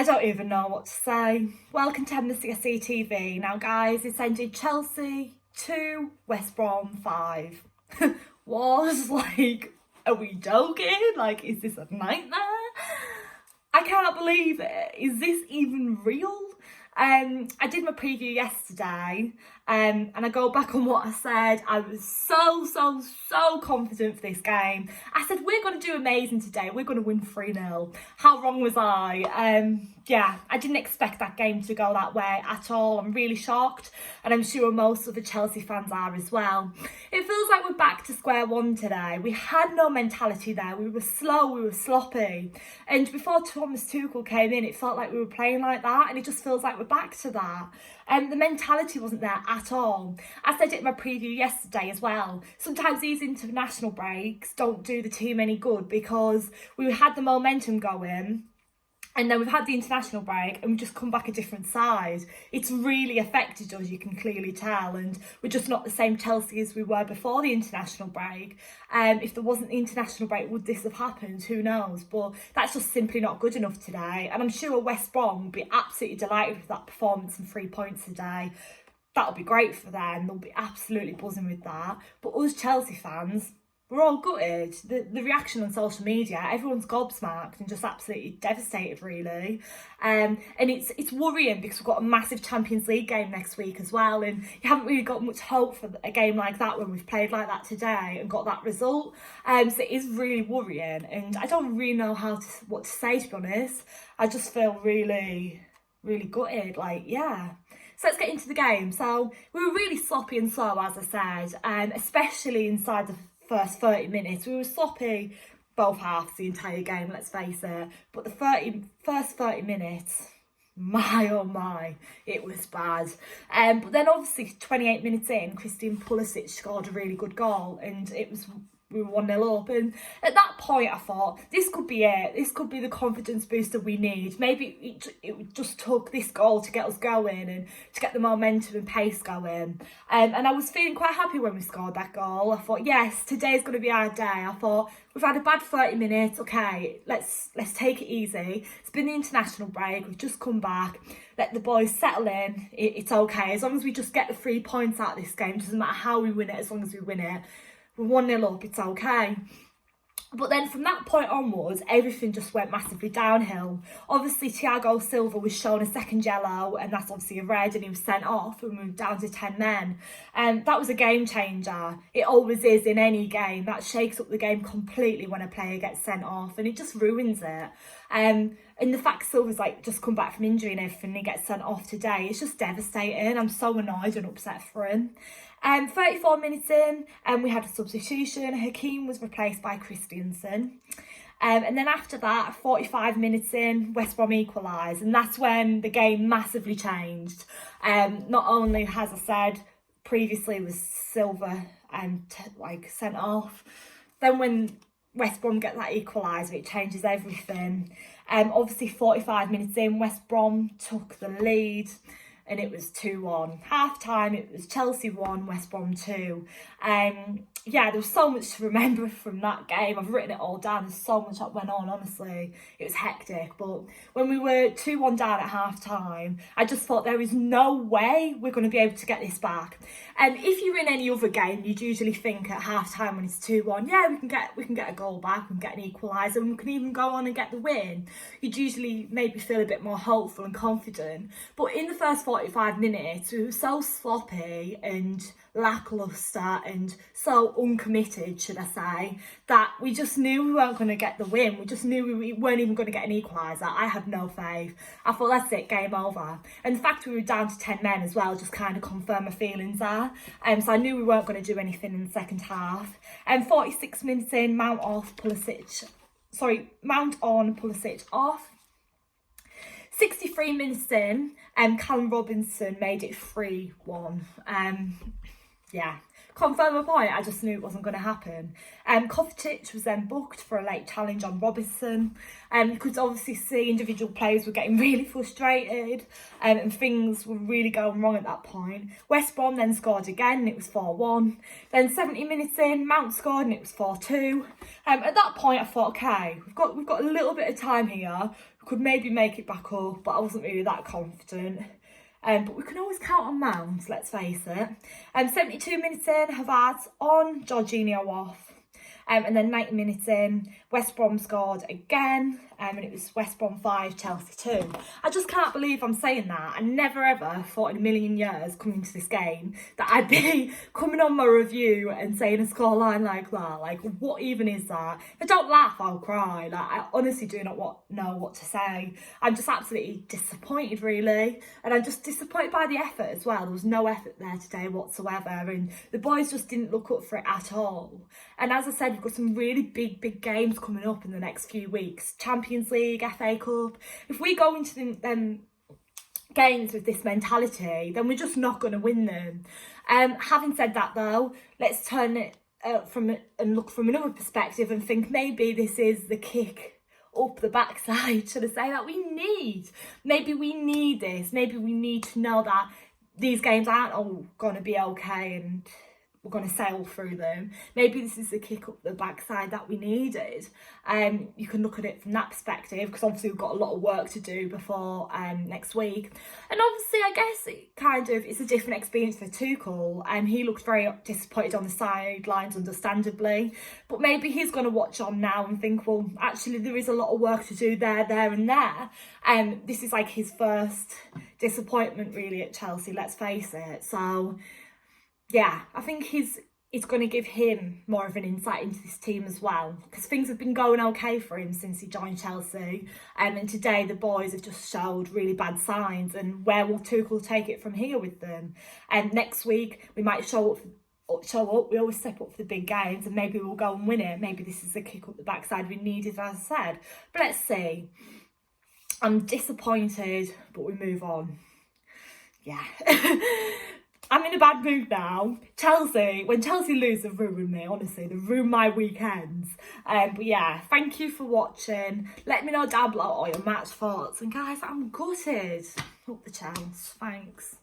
I don't even know what to say. Welcome to MSC TV. Now guys, it's ended Chelsea 2, West Brom 5. Was like, are we joking? Like, is this a nightmare? I can't believe it. Is this even real? I did my preview yesterday, and I go back on what I said. I was so confident for this game. I said, we're going to do amazing today. We're going to win 3-0. How wrong was I? Yeah, I didn't expect that game to go that way at all. I'm really shocked, and I'm sure most of the Chelsea fans are as well. It feels like we're back to square one today. We had no mentality there. We were slow, we were sloppy. And before Thomas Tuchel came in, it felt like we were playing like that, and it just feels like we're back to that. The mentality wasn't there at all. I said it in my preview yesterday as well. Sometimes these international breaks don't do the team any good because we had the momentum going, and then we've had the international break and we've just come back a different side. It's really affected us, you can clearly tell, and we're just not the same Chelsea as we were before the international break. If there wasn't the international break, would this have happened? Who knows? But that's just simply not good enough today. And I'm sure West Brom will be absolutely delighted with that performance and 3 points today. That'll be great for them. They'll be absolutely buzzing with that. But us Chelsea fans, we're all gutted. The reaction on social media, everyone's gobsmacked and just absolutely devastated, really. And it's worrying because we've got a massive Champions League game next week as well, and you haven't really got much hope for a game like that when we've played like that today and got that result. So it is really worrying, and I don't really know what to say, to be honest. I just feel really gutted, like, yeah. So let's get into the game. So we were really sloppy and slow, as I said, especially inside the first 30 minutes. We were sloppy both halves the entire game, let's face it. But the first 30 minutes, my oh my, it was bad. But then obviously 28 minutes in, Christian Pulisic scored a really good goal, and we were 1-0 up, and at that point I thought, this could be it. This could be the confidence booster we need. Maybe it just took this goal to get us going and to get the momentum and pace going. And I was feeling quite happy when we scored that goal. I thought, yes, today's going to be our day. I thought, we've had a bad 30 minutes. Okay, let's take it easy. It's been the international break. We've just come back. Let the boys settle in. It's okay. As long as we just get the 3 points out of this game, it doesn't matter how we win it, as long as we win it. We're 1-0 up, it's okay. But then from that point onwards, everything just went massively downhill. Obviously, Thiago Silva was shown a second yellow, and that's obviously a red, and he was sent off, and we were down to 10 men. And that was a game changer. It always is in any game. That shakes up the game completely when a player gets sent off, and it just ruins it. And the fact Silva's just come back from injury and everything, and he gets sent off today, it's just devastating. I'm so annoyed and upset for him. 34 minutes in, we had a substitution. Hakeem was replaced by Christensen. And then after that, 45 minutes in, West Brom equalised. And that's when the game massively changed. Not only, as I said, previously was Silva sent off. Then when West Brom get that equaliser, it changes everything. Obviously, 45 minutes in, West Brom took the lead, and it was 2-1. Half time, it was Chelsea 1, West Brom 2. Yeah, there was so much to remember from that game. I've written it all down. There's so much that went on, honestly. It was hectic. But when we were 2-1 down at half time, I just thought there is no way we're going to be able to get this back. And if you're in any other game, you'd usually think at half time when it's 2-1, yeah, we can get a goal back, we can get an equaliser, and we can even go on and get the win. You'd usually maybe feel a bit more hopeful and confident. But in the first 45 minutes, we were so sloppy and lacklustre and so uncommitted, should I say, that we just knew we weren't going to get the win. We just knew we weren't even going to get an equaliser. I had no faith. I thought, that's it, game over. And the fact we were down to 10 men as well just kind of confirmed my feelings there. So I knew we weren't going to do anything in the second half. 46 minutes in, Mount on, Pulisic off. 63 minutes in, Callum Robinson made it 3-1. Yeah, confirm a point, I just knew it wasn't going to happen. Kovacic was then booked for a late challenge on Robertson. You could obviously see individual players were getting really frustrated, and things were really going wrong at that point. West Brom then scored again and it was 4-1. Then 70 minutes in, Mount scored and it was 4-2. At that point I thought, okay, we've got a little bit of time here. We could maybe make it back up, but I wasn't really that confident. But we can always count on Mount, let's face it. 72 minutes in, Havertz on, Jorginho off. And then 90 minutes in, West Brom scored again, and it was West Brom 5, Chelsea 2. I just can't believe I'm saying that. I never ever thought in a million years coming into this game that I'd be coming on my review and saying a scoreline like that. Like, what even is that? If I don't laugh, I'll cry. Like, I honestly do not know what to say. I'm just absolutely disappointed, really. And I'm just disappointed by the effort as well. There was no effort there today whatsoever, and the boys just didn't look up for it at all. And as I said, we've got some really big games coming up in the next few weeks. Champions League, FA Cup. If we go into them games with this mentality, then we're just not going to win them. Having said that though, let's turn it and look from another perspective and think maybe this is the kick up the backside, should I say, that we need. Maybe we need this. Maybe we need to know that these games aren't all going to be okay and we're going to sail through them. Maybe this is the kick up the backside that we needed. You can look at it from that perspective, because obviously we've got a lot of work to do before next week. And obviously I guess it's a different experience for Tuchel. He looked very disappointed on the sidelines, understandably, but maybe he's going to watch on now and think, well, actually there is a lot of work to do there and there. This is like his first disappointment really at Chelsea, let's face it. So yeah, I think it's going to give him more of an insight into this team as well, because things have been going okay for him since he joined Chelsea, and today the boys have just showed really bad signs. And where will Tuchel take it from here with them? And next week we might show up. We always step up for the big games, and maybe we'll go and win it. Maybe this is the kick up the backside we needed, as I said. But let's see. I'm disappointed, but we move on. Yeah. I'm in a bad mood now. When Chelsea lose, they ruin me, honestly. They ruin my weekends. But yeah, thank you for watching. Let me know down below all your match thoughts. And guys, I'm gutted. Up the Chelsea. Thanks.